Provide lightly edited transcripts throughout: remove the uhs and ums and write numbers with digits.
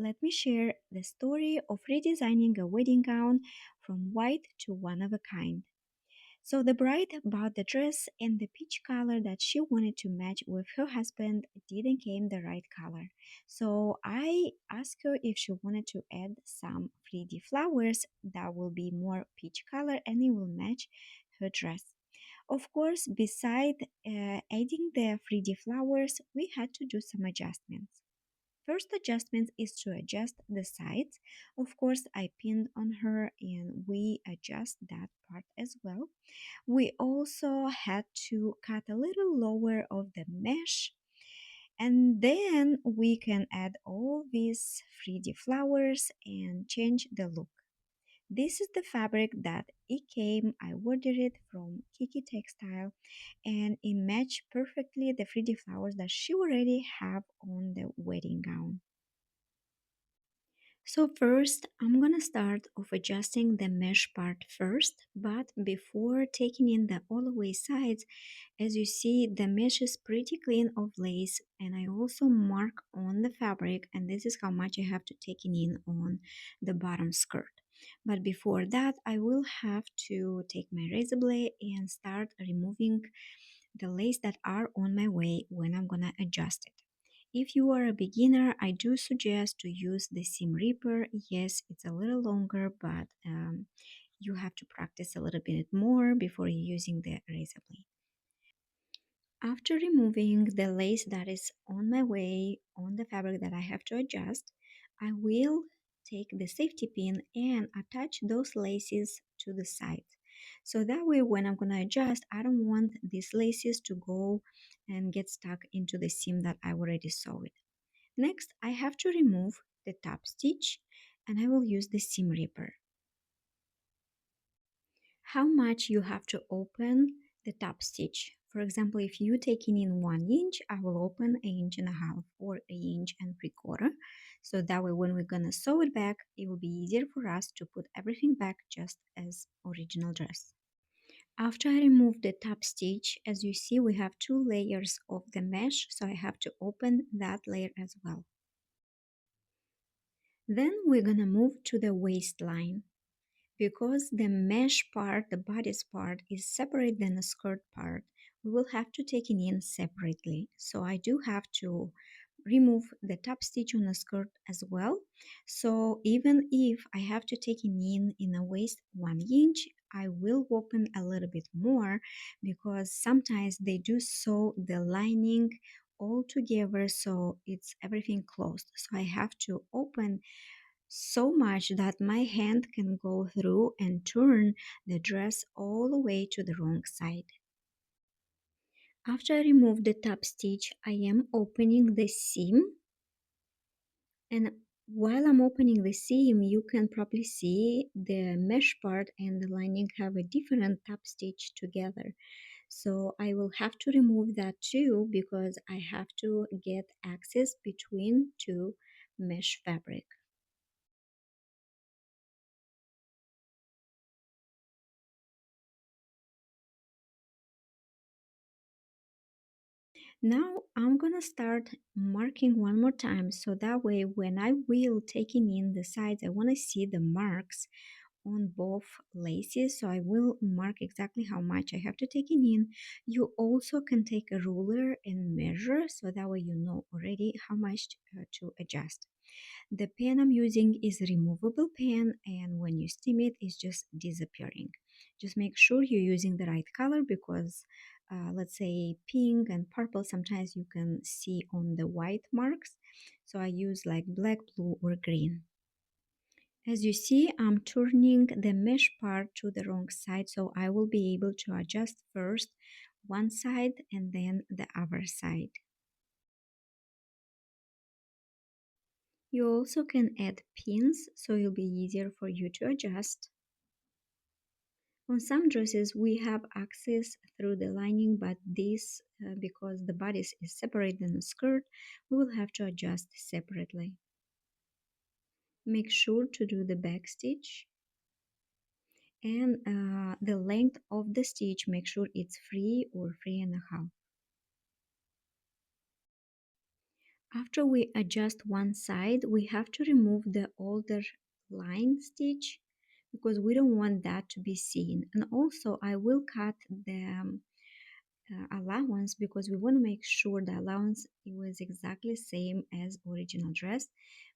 let me share the story of redesigning a wedding gown from white to one of a kind. So the bride bought the dress, and the peach color that she wanted to match with her husband didn't came the right color. So I asked her if she wanted to add some 3D flowers that will be more peach color and it will match her dress. Of course, beside adding the 3D flowers, we had to do some adjustments. First adjustment is to adjust the sides. Of course, I pinned on her and we adjust that part as well. We also had to cut a little lower of the mesh, and then we can add all these 3D flowers and change the look. This is the fabric that it came. I ordered it from Kiki Textile and it matched perfectly the 3D flowers that she already have on the wedding gown. So first, I'm gonna start off adjusting the mesh part first, but before taking in the all the way sides, as you see, the mesh is pretty clean of lace, and I also mark on the fabric, and this is how much I have to take in on the bottom skirt. But before that, I will have to take my razor blade and start removing the lace that are on my way when I'm gonna adjust it. If you are a beginner, I do suggest to use the seam ripper. Yes, it's a little longer, but you have to practice a little bit more before you're using the razor blade. After removing the lace that is on my way on the fabric that I have to adjust, I will take the safety pin and attach those laces to the side. So that way when I'm going to adjust, I don't want these laces to go and get stuck into the seam that I already sewed. Next, I have to remove the top stitch and I will use the seam ripper. How much you have to open the top stitch? For example, if you taking in 1 inch, I will open 1.5 inches or 1.75 inches. So that way when we're gonna sew it back, it will be easier for us to put everything back just as original dress. After I remove the top stitch, as you see, we have 2 layers of the mesh, so I have to open that layer as well. Then we're gonna move to the waistline. Because the mesh part, the bodice part, is separate than the skirt part, we will have to take it in separately. So I do have to remove the top stitch on the skirt as well. So even if I have to take it in a waist 1 inch, I will open a little bit more because sometimes they do sew the lining all together so it's everything closed. So I have to open so much that my hand can go through and turn the dress all the way to the wrong side. After I remove the top stitch, I am opening the seam, and while I'm opening the seam, you can probably see the mesh part and the lining have a different top stitch together. So I will have to remove that too because I have to get access between two mesh fabric. Now I'm gonna start marking one more time so that way when I will taking in the sides, I want to see the marks on both laces, so I will mark exactly how much I have to take it in. You also can take a ruler and measure so that way you know already how much to adjust. The pen I'm using is a removable pen, and when you steam it, it's just disappearing. Just make sure you're using the right color because let's say pink and purple, sometimes you can see on the white marks. So I use like black, blue, or green. As you see, I'm turning the mesh part to the wrong side, so I will be able to adjust first one side and then the other side. You also can add pins, so it'll be easier for you to adjust. On some dresses, we have access through the lining, but this, because the bodice is separate than the skirt, we will have to adjust separately. Make sure to do the back stitch and the length of the stitch, make sure it's 3 or 3.5. After we adjust one side, we have to remove the older line stitch because we don't want that to be seen. And also I will cut the allowance because we want to make sure the allowance it was exactly same as original dress.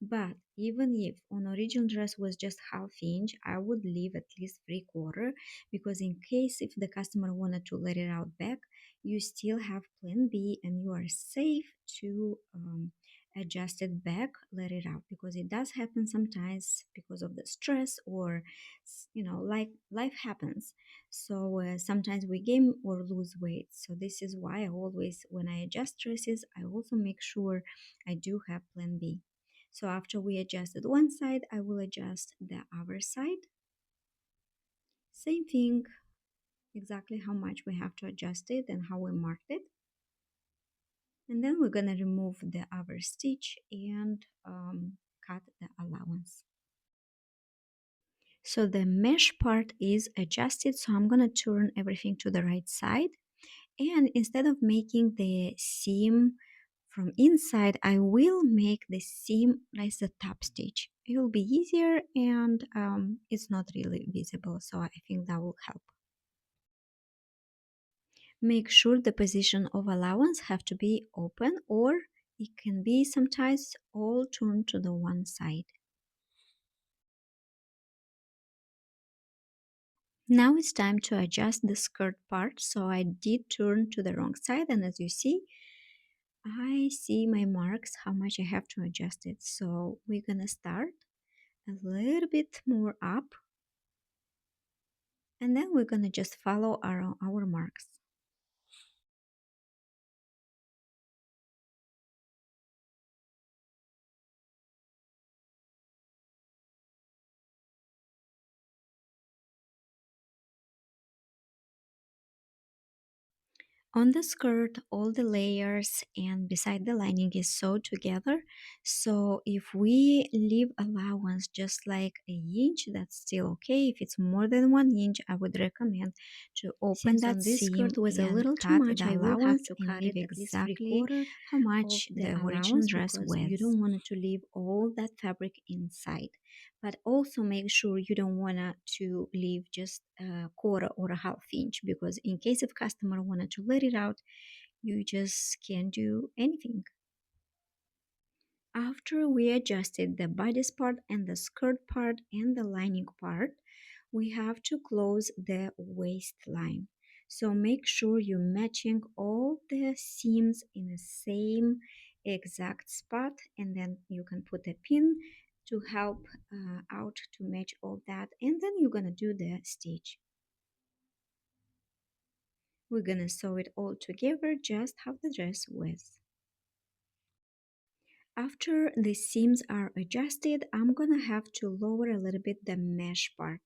But even if on original dress was just half inch, I would leave at least 3/4 because in case if the customer wanted to let it out back, you still have plan B and you are safe to adjust it back, let it out, because it does happen sometimes because of the stress or like life happens. So sometimes we gain or lose weight. So this is why I always, when I adjust dresses, I also make sure I do have plan B. So after we adjusted one side, I will adjust the other side. Same thing, exactly how much we have to adjust it and how we marked it. And then we're gonna remove the other stitch and cut the allowance. So the mesh part is adjusted, so I'm gonna turn everything to the right side. And instead of making the seam from inside, I will make the seam as the top stitch. It will be easier and it's not really visible, so I think that will help. Make sure the position of allowance have to be open, or it can be sometimes all turned to the one side. Now it's time to adjust the skirt part, so I did turn to the wrong side, and as you see, I see my marks, how much I have to adjust it. So we're gonna start a little bit more up, and then we're gonna just follow our marks. On the skirt, all the layers and beside the lining is sewed together. So if we leave allowance just like a inch, that's still okay. If it's more than 1 inch, I would recommend to open Since that on this seam skirt was a and little too cut much, the I will have allowance to and cut leave it at least three exactly quarter how of much the the original allowance dress because you was. don't want to leave all that fabric inside. But also make sure you don't want to leave just a quarter or a half inch, because in case if customer wanted to let it out, you just can't do anything. After we adjusted the bodice part and the skirt part and the lining part, we have to close the waistline. So make sure you're matching all the seams in the same exact spot, and then you can put a pin to help out to match all that, and then you're gonna do the stitch. We're gonna sew it all together just how the dress was. After the seams are adjusted, I'm gonna have to lower a little bit the mesh part.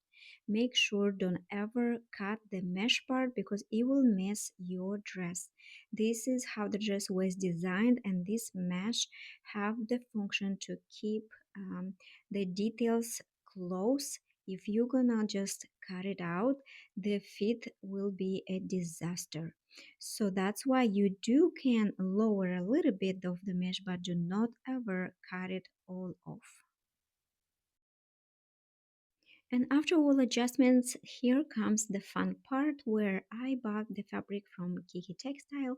Make sure don't ever cut the mesh part because it will mess your dress. This is how the dress was designed, and this mesh have the function to keep the details close. If you're gonna just cut it out, the fit will be a disaster. So that's why you do can lower a little bit of the mesh, but do not ever cut it all off. And after all adjustments, here comes the fun part where I bought the fabric from Kiki Textile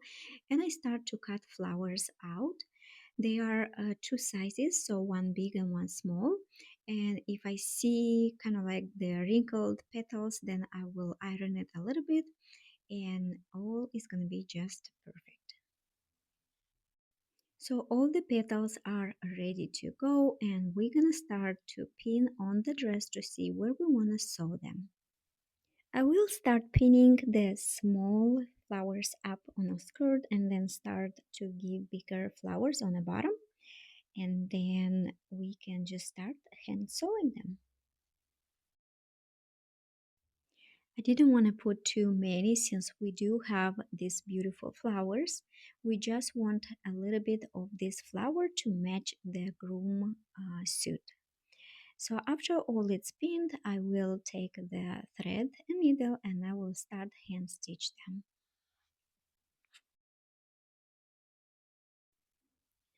and I start to cut flowers out. They are two sizes, so one big and one small. And if I see kind of like the wrinkled petals, then I will iron it a little bit and all is going to be just perfect. So all the petals are ready to go, and we're gonna start to pin on the dress to see where we wanna sew them. I will start pinning the small flowers up on a skirt and then start to give bigger flowers on the bottom, and then we can just start hand sewing them. I didn't want to put too many since we do have these beautiful flowers. We just want a little bit of this flower to match the groom suit. So after all it's pinned, I will take the thread and needle and I will start hand stitch them.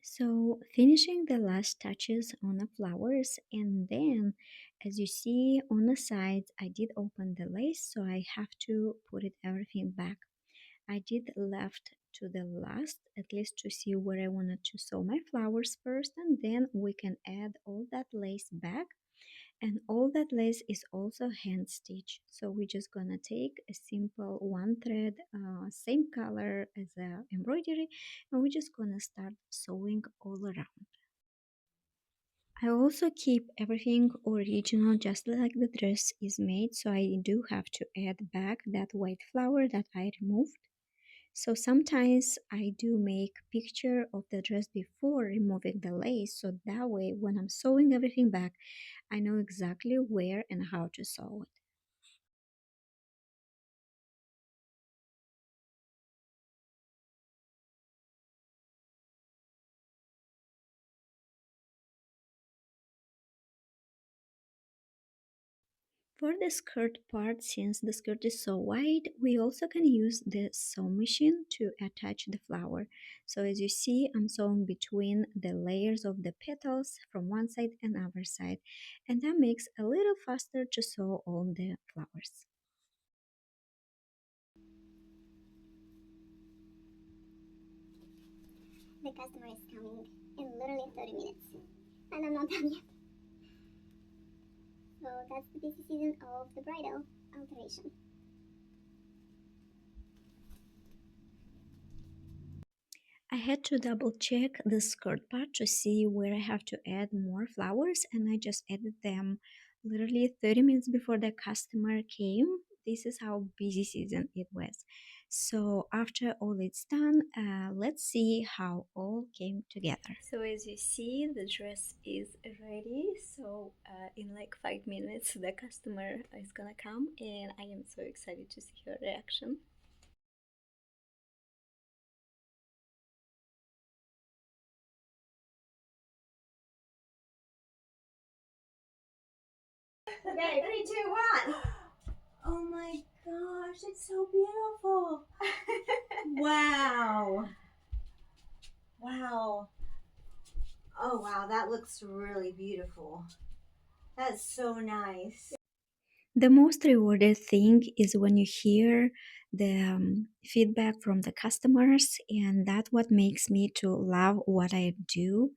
So finishing the last touches on the flowers, and then as you see on the sides I did open the lace, so I have to put it everything back. I did left to the last, at least to see where I wanted to sew my flowers first, and then we can add all that lace back. And all that lace is also hand stitched, so we're just gonna take a simple one thread, same color as the embroidery, and we're just gonna start sewing all around. I also keep everything original just like the dress is made, so I do have to add back that white flower that I removed. So sometimes I do make picture of the dress before removing the lace, so that way when I'm sewing everything back, I know exactly where and how to sew it. For the skirt part, since the skirt is so wide, we also can use the sewing machine to attach the flower. So as you see, I'm sewing between the layers of the petals from one side and other side, and that makes a little faster to sew all the flowers. The customer is coming in literally 30 minutes, and I'm not done yet. So that's the busy season of the bridal alteration. I had to double check the skirt part to see where I have to add more flowers, and I just added them literally 30 minutes before the customer came. This is how busy season it was. So after all it's done, let's see how all came together. So as you see, the dress is ready. So in like 5 minutes, the customer is gonna come, and I am so excited to see her reaction. Okay, three, two, one. Oh my gosh, it's so beautiful. Wow. Wow. Oh wow, that looks really beautiful. That's so nice. The most rewarded thing is when you hear the feedback from the customers, and that's what makes me to love what I do.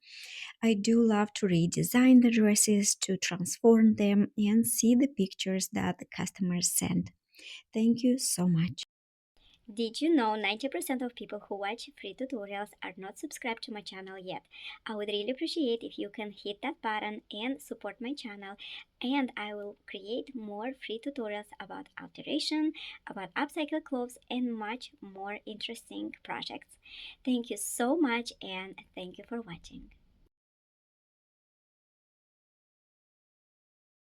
I do love to redesign the dresses, to transform them, and see the pictures that the customers send. Thank you so much. Did you know 90% of people who watch free tutorials are not subscribed to my channel yet? I would really appreciate if you can hit that button and support my channel, and I will create more free tutorials about alteration, about upcycle clothes, and much more interesting projects. Thank you so much, and thank you for watching.